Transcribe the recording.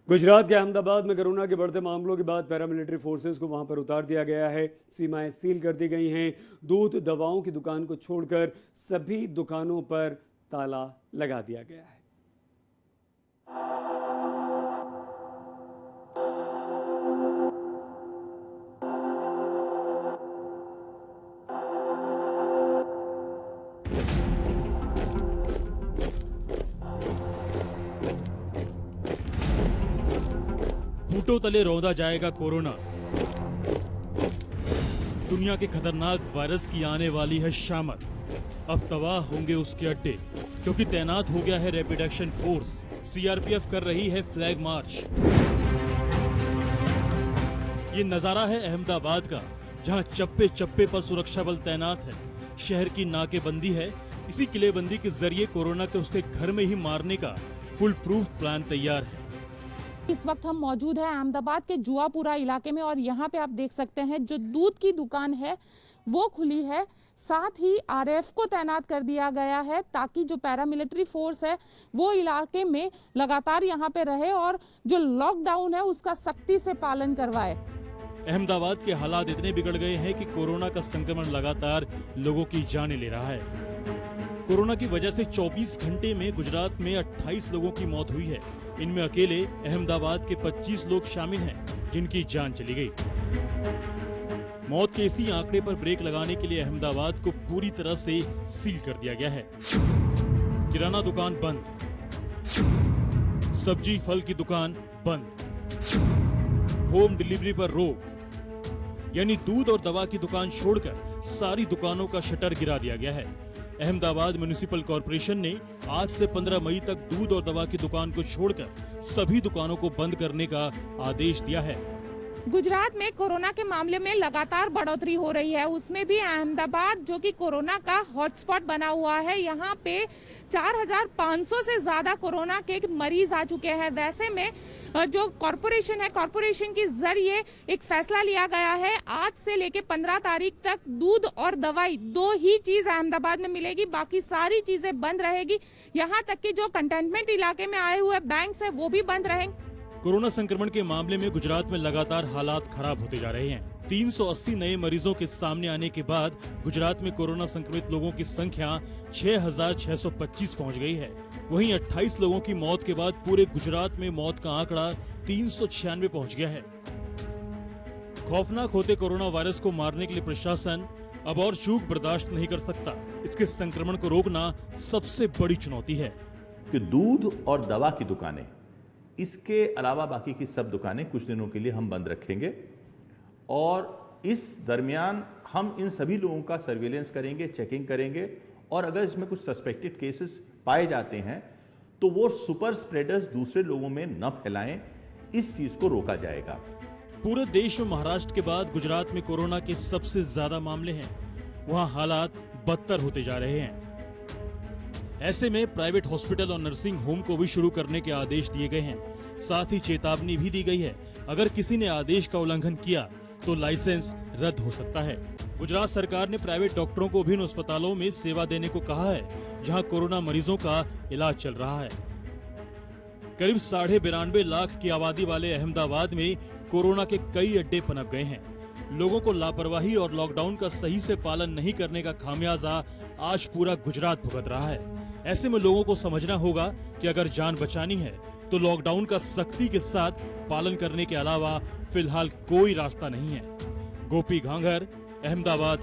गुजरात के अहमदाबाद में कोरोना के बढ़ते मामलों के बाद पैरामिलिट्री फोर्सेस को वहां पर उतार दिया गया है। सीमाएं सील कर दी गई हैं। दूध दवाओं की दुकान को छोड़कर सभी दुकानों पर ताला लगा दिया गया है। बूटों तले रौंदा जाएगा कोरोना। दुनिया के खतरनाक वायरस की आने वाली है शामत। अब तबाह होंगे उसके अड्डे, क्योंकि तैनात हो गया है रैपिड एक्शन फोर्स। सीआरपीएफ कर रही है फ्लैग मार्च। ये नजारा है अहमदाबाद का, जहां चप्पे चप्पे पर सुरक्षा बल तैनात है। शहर की नाकेबंदी है। इसी किलेबंदी के जरिए कोरोना के उसके घर में ही मारने का फुल प्रूफ प्लान तैयार है। इस वक्त हम मौजूद हैं अहमदाबाद के जुआपुरा इलाके में और यहाँ पे आप देख सकते हैं जो दूध की दुकान है वो खुली है। साथ ही आरएएफ को तैनात कर दिया गया है ताकि जो पैरामिलिट्री फोर्स है वो इलाके में लगातार यहाँ पे रहे और जो लॉकडाउन है उसका सख्ती से पालन करवाए। अहमदाबाद के हालात इतने बिगड़ गए हैं कि कोरोना का संक्रमण लगातार लोगों की जानें ले रहा है। कोरोना की वजह से 24 घंटे में गुजरात में 28 लोगों की मौत हुई है। इनमें अकेले अहमदाबाद के 25 लोग शामिल हैं जिनकी जान चली गई। मौत के इसी आंकड़े पर ब्रेक लगाने के लिए अहमदाबाद को पूरी तरह से सील कर दिया गया है। किराना दुकान बंद, सब्जी फल की दुकान बंद, होम डिलीवरी पर रोक, यानी दूध और दवा की दुकान छोड़कर सारी दुकानों का शटर गिरा दिया गया है। अहमदाबाद म्युनिसिपल कॉर्पोरेशन ने आज से 15 मई तक दूध और दवा की दुकान को छोड़कर सभी दुकानों को बंद करने का आदेश दिया है। गुजरात में कोरोना के मामले में लगातार बढ़ोतरी हो रही है, उसमें भी अहमदाबाद जो कि कोरोना का हॉटस्पॉट बना हुआ है, यहाँ पे 4500 से ज्यादा कोरोना के मरीज आ चुके हैं। वैसे में जो कॉरपोरेशन है, कॉरपोरेशन के जरिए एक फैसला लिया गया है, आज से लेके 15 तारीख तक दूध और दवाई दो ही चीज अहमदाबाद में मिलेगी, बाकी सारी चीजें बंद रहेगी। यहाँ तक कि जो कंटेनमेंट इलाके में आए हुए बैंक है वो भी बंद रहेंगे। कोरोना संक्रमण के मामले में गुजरात में लगातार हालात खराब होते जा रहे हैं। 380 नए मरीजों के सामने आने के बाद गुजरात में कोरोना संक्रमित लोगों की संख्या 6,625 पहुंच गई है। वहीं 28 लोगों की मौत के बाद पूरे गुजरात में मौत का आंकड़ा 396 पहुंच गया है। खौफनाक होते कोरोना वायरस को मारने के लिए प्रशासन अब और चूक बर्दाश्त नहीं कर सकता। इसके संक्रमण को रोकना सबसे बड़ी चुनौती है। कि दूध और दवा की दुकानें, इसके अलावा बाकी की सब दुकानें कुछ दिनों के लिए हम बंद रखेंगे और इस दरमियान हम इन सभी लोगों का सर्विलेंस करेंगे, चेकिंग करेंगे और अगर इसमें कुछ सस्पेक्टेड केसेस पाए जाते हैं तो वो सुपर स्प्रेडर्स दूसरे लोगों में न फैलाएं, इस चीज को रोका जाएगा। पूरे देश में महाराष्ट्र के बाद गुजरात में कोरोना के सबसे ज्यादा मामले हैं। वहां हालात बदतर होते जा रहे हैं। ऐसे में प्राइवेट हॉस्पिटल और नर्सिंग होम को भी शुरू करने के आदेश दिए गए हैं। साथ ही चेतावनी भी दी गई है, अगर किसी ने आदेश का उल्लंघन किया तो लाइसेंस रद्द हो सकता है। गुजरात सरकार ने प्राइवेट डॉक्टरों को भी उन अस्पतालों में सेवा देने को कहा है जहां कोरोना मरीजों का इलाज चल रहा है। करीब 92.5 लाख की आबादी वाले अहमदाबाद में कोरोना के कई अड्डे पनप गए हैं। लोगों को लापरवाही और लॉकडाउन का सही से पालन नहीं करने का खामियाजा आज पूरा गुजरात भुगत रहा है। ऐसे में लोगों को समझना होगा कि अगर जान बचानी है तो लॉकडाउन का सख्ती के साथ पालन करने के अलावा फिलहाल कोई रास्ता नहीं है। गोपी घांघर, अहमदाबाद।